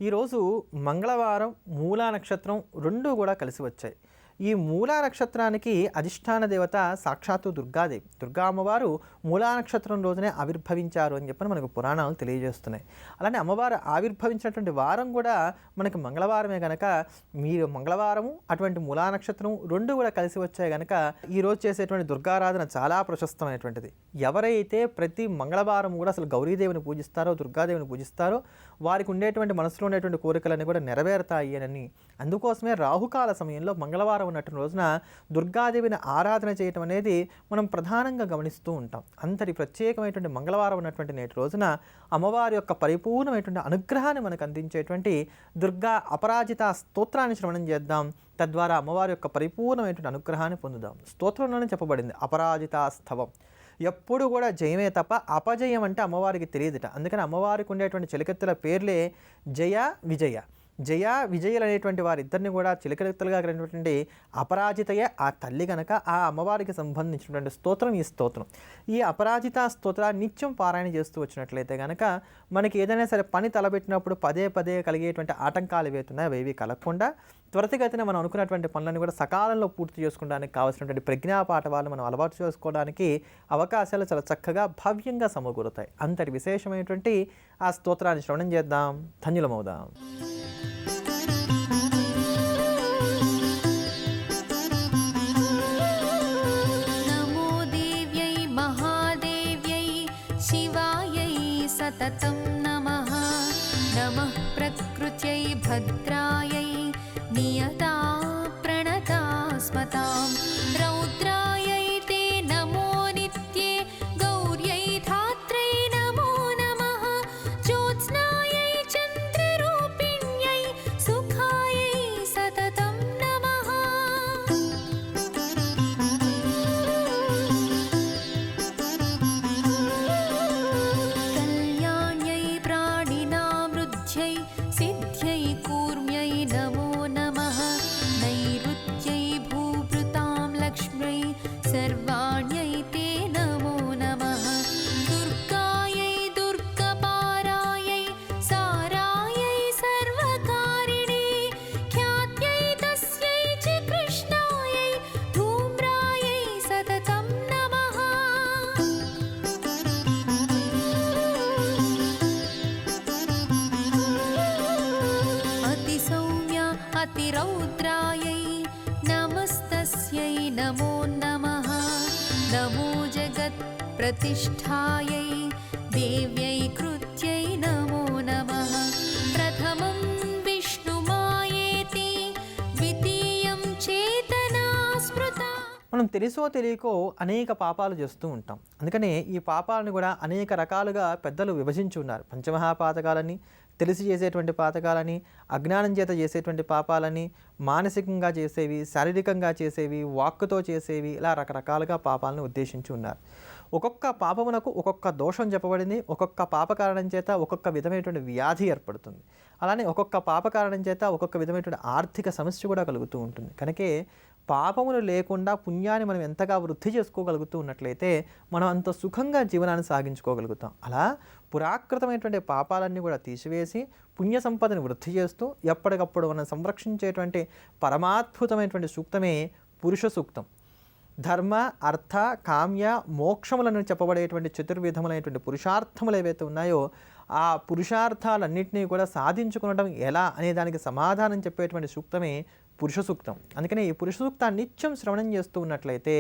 ఈరోజు మంగళవారం మూలా నక్షత్రం రెండూ కూడా కలిసి వచ్చాయి. ఈ మూలా నక్షత్రానికి అధిష్టాన దేవత సాక్షాత్తు దుర్గాదేవి. దుర్గా అమ్మవారు మూలా నక్షత్రం రోజునే ఆవిర్భవించారు అని చెప్పని మనకు పురాణాలు తెలియజేస్తున్నాయి. అలానే అమ్మవారు ఆవిర్భవించినటువంటి వారం కూడా మనకి మంగళవారమే కనుక మీరు మంగళవారము అటువంటి మూలా నక్షత్రం రెండు కూడా కలిసి వచ్చాయి కనుక ఈరోజు చేసేటువంటి దుర్గారాధన చాలా ప్రశస్తమైనటువంటిది. ఎవరైతే ప్రతి మంగళవారం కూడా అసలు గౌరీదేవిని పూజిస్తారో దుర్గాదేవిని పూజిస్తారో వారికి ఉండేటువంటి మనసులో ఉండేటువంటి కోరికలన్నీ కూడా నెరవేరుతాయి అని, అందుకోసమే రాహుకాల సమయంలో మంగళవారం ఉన్నటువంటి రోజున దుర్గాదేవిని ఆరాధన చేయటం అనేది మనం ప్రధానంగా గమనిస్తూ ఉంటాం. అంతటి ప్రత్యేకమైనటువంటి మంగళవారం ఉన్నటువంటి నేటి రోజున అమ్మవారి యొక్క పరిపూర్ణమైనటువంటి అనుగ్రహాన్ని మనకు అందించేటువంటి దుర్గా అపరాజిత స్తోత్రాన్ని శ్రవణం చేద్దాం. తద్వారా అమ్మవారి యొక్క పరిపూర్ణమైనటువంటి అనుగ్రహాన్ని పొందుదాం. స్తోత్రంలోనే చెప్పబడింది అపరాజిత స్తవం. ఎప్పుడు కూడా జయమే తప్ప అపజయం అంటే అమ్మవారికి తెలియదుట. అందుకని అమ్మవారికి ఉండేటువంటి చిలకెత్తుల పేర్లే జయ విజయ. జయ విజయులు అనేటువంటి వారిద్దరిని కూడా చిలకెత్తులుగా కలిగినటువంటి అపరాజితయే ఆ తల్లి కనుక ఆ అమ్మవారికి సంబంధించినటువంటి స్తోత్రం ఈ స్తోత్రం. ఈ అపరాజిత స్తోత్రాన్ని నిత్యం పారాయణ చేస్తూ వచ్చినట్లయితే కనుక మనకి ఏదైనా సరే పని తలబెట్టినప్పుడు పదే పదే కలిగేటువంటి ఆటంకాలు ఏవైతున్నాయో అవేవి కలగకుండా త్వరితగతిన మనం అనుకున్నటువంటి పనులను కూడా సకాలంలో పూర్తి చేసుకోవడానికి కావాల్సినటువంటి ప్రజ్ఞాపాఠవాలు మనం అలవాటు చేసుకోవడానికి అవకాశాలు చాలా చక్కగా భవ్యంగా సమకూరుతాయి. అంతటి విశేషమైనటువంటి ఆ స్తోత్రాన్ని శ్రవణం చేద్దాం, ధన్యులమవుదాం. सततं नमः नमः प्रकृत्यै भद्रायै नियता प्रणता स्मतां रौद्रायै ते नमो नित्ये गौर्यै धात्रै नमो नमः ज्योत्स्नायै चन्द्ररूपिण्यै सुखायै सततं नमः सिद्ध्यै कूर्म्यै नमो नमः नैऋत्यै भूभृतां लक्ष्म्यै सर्वाण्यै ते नमो नमः दुर्गायै दुर्गपारायै सारायै सर्वकारिणे ख्यात्यै तस्यै च कृष्णायै धूम्रायै सततं नमः अतिसौम्या अतिरौद्रायै नमस्तस्यै नमो नमः नमो जगत्प्रतिष्ठायै देव्यै कृत्यै नमो नमः प्रथमं विष्णुमायेति द्वितीयं चेतना स्मृता. మనం తెలుసో తెలియకో అనేక పాపాలు చేస్తూ ఉంటాం. అందుకనే ఈ పాపాలను కూడా అనేక రకాలుగా పెద్దలు విభజించి ఉన్నారు. పంచమహాపాతకాలని, తెలిసి చేసేటువంటి పాతకాలని, అజ్ఞానం చేత చేసేటువంటి పాపాలని, మానసికంగా చేసేవి, శారీరకంగా చేసేవి, వాక్కుతో చేసేవి, ఇలా రకరకాలుగా పాపాలను ఉద్దేశించి ఉన్నారు. ఒక్కొక్క పాపమునకు ఒక్కొక్క దోషం చెప్పబడింది. ఒక్కొక్క పాప కారణం చేత ఒక్కొక్క విధమైనటువంటి వ్యాధి ఏర్పడుతుంది. అలానే ఒక్కొక్క పాప కారణం చేత ఒక్కొక్క విధమైనటువంటి ఆర్థిక సమస్య కూడా కలుగుతూ ఉంటుంది. కనుకే పాపములు లేకుండా పుణ్యాన్ని మనం ఎంతగా వృద్ధి చేసుకోగలుగుతూ ఉన్నట్లయితే మనం అంత సుఖంగా జీవనాన్ని సాగించుకోగలుగుతాం. అలా పురాకృతమైనటువంటి పాపాలన్నీ కూడా తీసివేసి పుణ్య సంపదను వృద్ధి చేస్తూ ఎప్పటికప్పుడు మనం సంరక్షించేటువంటి పరమాద్భుతమైనటువంటి సూక్తమే పురుష సూక్తం. ధర్మ అర్థ కామ్య మోక్షములను చెప్పబడేటువంటి చతుర్విధములైనటువంటి పురుషార్థములు ఏవైతే ఉన్నాయో ఆ పురుషార్థాలన్నింటినీ కూడా సాధించుకోవడం ఎలా అనే దానికి సమాధానం చెప్పేటువంటి సూక్తమే పురుష సూక్తం. అందుకని ఈ పురుష సూక్తాన్ని నిత్యం శ్రవణం చేస్తూ ఉన్నట్లయితే,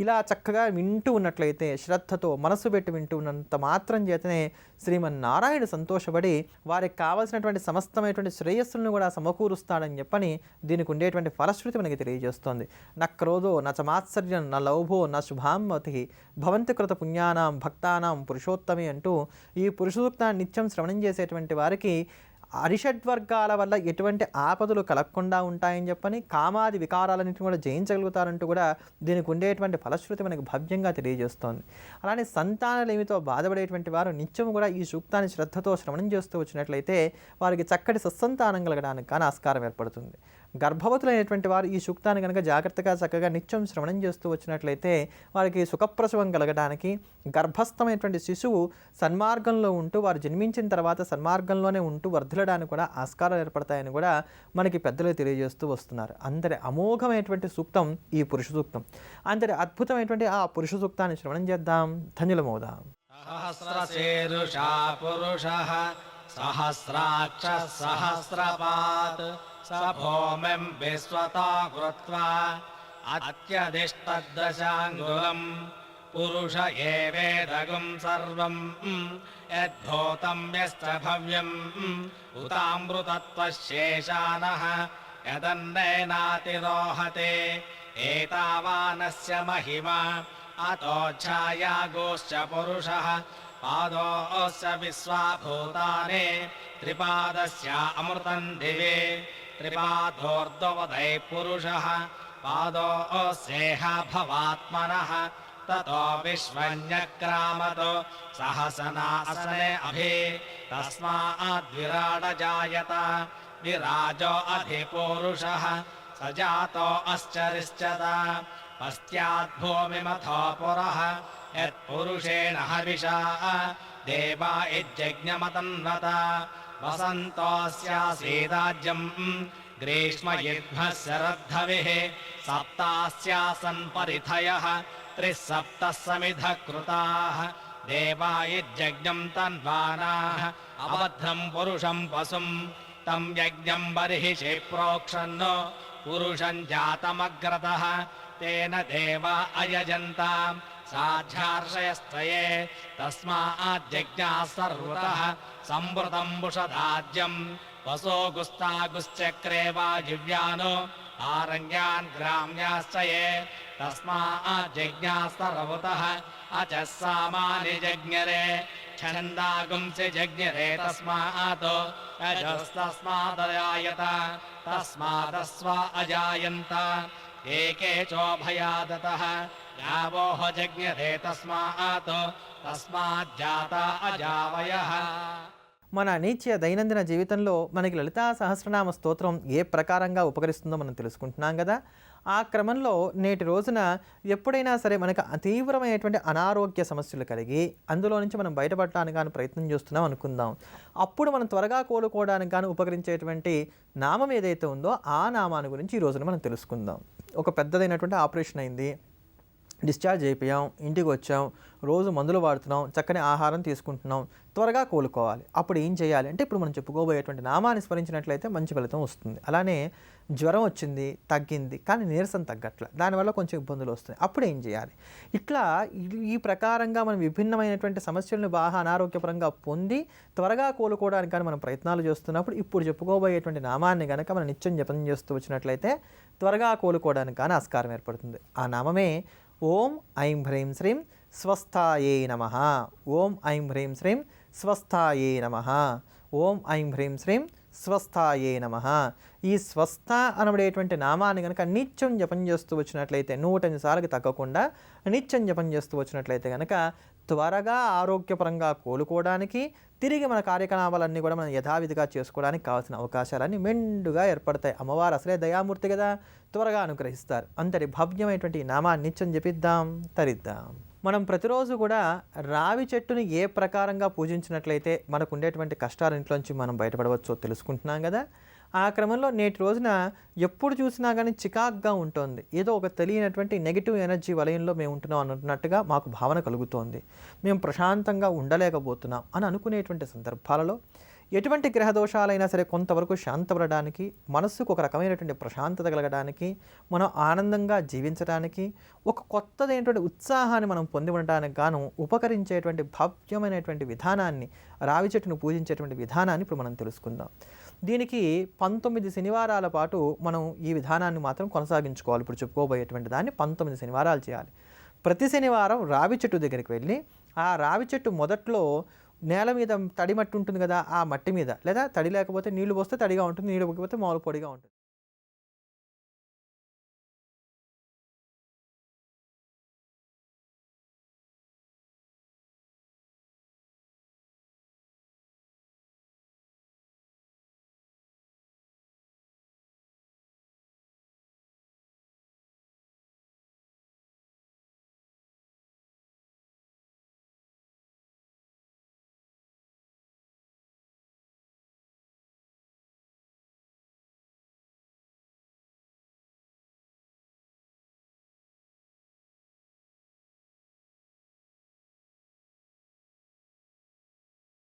ఇలా చక్కగా వింటూ ఉన్నట్లయితే, శ్రద్ధతో మనసు పెట్టి వింటూ ఉన్నంత మాత్రం చేతనే శ్రీమన్నారాయణ సంతోషపడి వారికి కావాల్సినటువంటి సమస్తమైనటువంటి శ్రేయస్సులను కూడా సమకూరుస్తాడని చెప్పని దీనికి ఉండేటువంటి ఫలశ్రుతి మనకి తెలియజేస్తోంది. న క్రోధో న చ మాత్సర్యం న లౌభో న శుభామతి భవంతి కృత పుణ్యానాం భక్తానాం పురుషోత్తమి అంటూ ఈ పురుష సూక్తాన్ని నిత్యం శ్రవణం చేసేటువంటి వారికి అరిషడ్వర్గాల వల్ల ఎటువంటి ఆపదలు కలగకుండా ఉంటాయని చెప్పని, కామాది వికారాలన్నింటినీ కూడా జయించగలుగుతారంటూ కూడా దీనికి ఉండేటువంటి ఫలశ్రుతి మనకు భవ్యంగా తెలియజేస్తోంది. అలానే సంతానలేమితో బాధపడేటువంటి వారు నిత్యం కూడా ఈ సూక్తాన్ని శ్రద్ధతో శ్రవణం చేస్తూ వచ్చినట్లయితే వారికి చక్కటి సత్సంతానం కలగడానికి కానీ ఆస్కారం ఏర్పడుతుంది. గర్భవతులైనటువంటి వారు ఈ సూక్తాన్ని కనుక జాగ్రత్తగా చక్కగా నిత్యం శ్రవణం చేస్తూ వచ్చినట్లయితే వారికి సుఖప్రసవం కలగడానికి, గర్భస్థమైనటువంటి శిశువు సన్మార్గంలో ఉంటూ వారు జన్మించిన తర్వాత సన్మార్గంలోనే ఉంటూ వర్ధిల్లడానికి కూడా ఆస్కారాలు ఏర్పడతాయని కూడా మనకి పెద్దలు తెలియజేస్తూ వస్తున్నారు. అంతటి అమోఘమైనటువంటి సూక్తం ఈ పురుష సూక్తం. అంతటి అద్భుతమైనటువంటి ఆ పురుష సూక్తాన్ని శ్రవణం చేద్దాం, ధన్యులమవుదాం. सहस्रशीर्षा पुरुषः सहस्राक्षः सहस्रपात् स भूमिं विश्वतो कृत्वा अत्यधिष्ठद्दशाङ्गुलम् पुरुष एवेदगुं सर्वं यद्भूतं यश्च भव्यम् उतामृतत्वशेषानः यदन्नेनातिरोहते एतावानस्य महिमा अतोच्छायागोश्च पुरुषः पादोश्च विश्वाभूतानि त्रिपादस्य अमृतं दिवे त्रिपादोर्ध्ववदैः पुरुषः पादोस्येह भवात्मनः ततो विश्वन्यक्रामतो सहसनासने अभि तस्माद्विराडजायत विराजो अधिपूरुषः स जातो अश्चरिष्यत पश्चाद्भूमिमथो पुरः यत्पुरुषेण हविषा देवा इज्जज्ञमतन्वत वसन्तोऽस्यासीदाज्यम् ग्रीष्मयुग्मः शरद्धविः सप्तास्यासन् परिथयः 37 समिधः कृताः देवा इज्जज्ञम् तन्वानाः अबद्धं पुरुषं पशुं तं यज्ञं बर्हिषि प्रोक्षन् पुरुषं जातमग्रतः तेन देवा अयजन्ताम् साध्यार्षयस्त्रये तस्माज्जज्ञाः सर्वतः संवृतं बुषदाज्यम् वसो गुस्तागुश्चक्रे वायुव्यानो आरण्यान् ग्राम्याश्च ये तस्माज्जज्ञाः सर्वतः अचः सामानि जज्ञरे छन्दागुंसि जज्ञरे तस्मात् अजस्तस्मादजायत तस्मादस्व अजायन्त एके चोभयादतः यावोह जज्ञरे तस्मात् तस्माज्जाता अजावयः. మన నిత్య దైనందిన జీవితంలో మనకి లలితా సహస్రనామ స్తోత్రం ఏ ప్రకారంగా ఉపకరిస్తుందో మనం తెలుసుకుంటున్నాం కదా. ఆ క్రమంలో నేటి రోజున ఎప్పుడైనా సరే మనకు తీవ్రమైనటువంటి అనారోగ్య సమస్యలు కలిగి అందులో నుంచి మనం బయటపడటానికి కానీ ప్రయత్నం చేస్తున్నాం అనుకుందాం. అప్పుడు మనం త్వరగా కోలుకోవడానికి కానీ ఉపకరించేటువంటి నామం ఏదైతే ఉందో ఆ నామాన్ని గురించి ఈ రోజున మనం తెలుసుకుందాం. ఒక పెద్దదైనటువంటి ఆపరేషన్ అయింది, డిశ్చార్జ్ అయిపోయాం, ఇంటికి వచ్చాం, రోజు మందులు వాడుతున్నాం, చక్కని ఆహారం తీసుకుంటున్నాం, త్వరగా కోలుకోవాలి. అప్పుడు ఏం చేయాలి అంటే ఇప్పుడు మనం చెప్పుకోబోయేటువంటి నామాన్ని స్మరించినట్లయితే మంచి ఫలితం వస్తుంది. అలానే జ్వరం వచ్చింది, తగ్గింది, కానీ నీరసం తగ్గట్ల, దానివల్ల కొంచెం ఇబ్బందులు వస్తాయి, అప్పుడు ఏం చేయాలి? ఇట్లా ఈ ప్రకారంగా మనం విభిన్నమైనటువంటి సమస్యలను బాగా అనారోగ్యపరంగా పొంది త్వరగా కోలుకోవడానికి కానీ మనం ప్రయత్నాలు చేస్తున్నప్పుడు ఇప్పుడు చెప్పుకోబోయేటువంటి నామాన్ని కనుక మనం నిత్యం జపం చేస్తూ వచ్చినట్లయితే త్వరగా కోలుకోవడానికి కానీ ఆస్కారం ఏర్పడుతుంది. ఆ నామమే ఓం ఐం హ్రీం శ్రీం స్వస్థాయే నమః. ఓం ఐం హ్రీం శ్రీం స్వస్థాయే నమః. ఓం ఐం హ్రీం శ్రీం స్వస్థాయే నమః. ఈ స్వస్థ అనబడేటువంటి నామాన్ని కనుక నిత్యం జపం చేస్తూ వచ్చినట్లయితే 108 సార్లు తగ్గకుండా నిత్యం జపం చేస్తూ వచ్చినట్లయితే కనుక త్వరగా ఆరోగ్యపరంగా కోలుకోవడానికి, తిరిగి మన కార్యకలాపాలన్నీ కూడా మనం యథావిధిగా చేసుకోవడానికి కావాల్సిన అవకాశాలన్నీ మెండుగా ఏర్పడతాయి. అమ్మవారు అసలే దయామూర్తి కదా, త్వరగా అనుగ్రహిస్తారు. అంతటి భవ్యమైనటువంటి నామాన్ని నిత్యం జపిద్దాం, తరిద్దాం. మనం ప్రతిరోజు కూడా రావి చెట్టుని ఏ ప్రకారంగా పూజించినట్లయితే మనకు ఉండేటువంటి కష్టాల ఇంట్లోంచి మనం బయటపడవచ్చో తెలుసుకుంటున్నాం కదా. ఆ క్రమంలో నేటి రోజున ఎప్పుడు చూసినా కానీ చికాక్గా ఉంటుంది, ఏదో ఒక తెలియనటువంటి నెగిటివ్ ఎనర్జీ వలయంలో మేము ఉంటున్నాం అన్నట్టుగా మాకు భావన కలుగుతోంది, మేము ప్రశాంతంగా ఉండలేకపోతున్నాం అని అనుకునేటువంటి సందర్భాలలో ఎటువంటి గ్రహదోషాలైనా సరే కొంతవరకు శాంతపడడానికి, మనస్సుకు ఒక రకమైనటువంటి ప్రశాంతత కలగడానికి, మనం ఆనందంగా జీవించడానికి, ఒక కొత్తదైనటువంటి ఉత్సాహాన్ని మనం పొంది ఉండడానికి గాను ఉపకరించేటువంటి భవ్యమైనటువంటి విధానాన్ని, రావి చెట్టును పూజించేటువంటి విధానాన్ని ఇప్పుడు మనం తెలుసుకుందాం. దీనికి 19 శనివారాల పాటు మనం ఈ విధానాన్ని మాత్రం కొనసాగించుకోవాలి. ఇప్పుడు చెప్పుకోబోయేటువంటి దాన్ని 19 శనివారాలు చేయాలి. ప్రతి శనివారం రావి చెట్టు దగ్గరికి వెళ్ళి ఆ రావి చెట్టు మొదట్లో నేల మీద తడి మట్టి ఉంటుంది కదా, ఆ మట్టి మీద, లేదా తడి లేకపోతే నీళ్లు పోస్తే తడిగా ఉంటుంది, నీళ్ళు పోకపోతే మామూలు పొడిగా ఉంటుంది.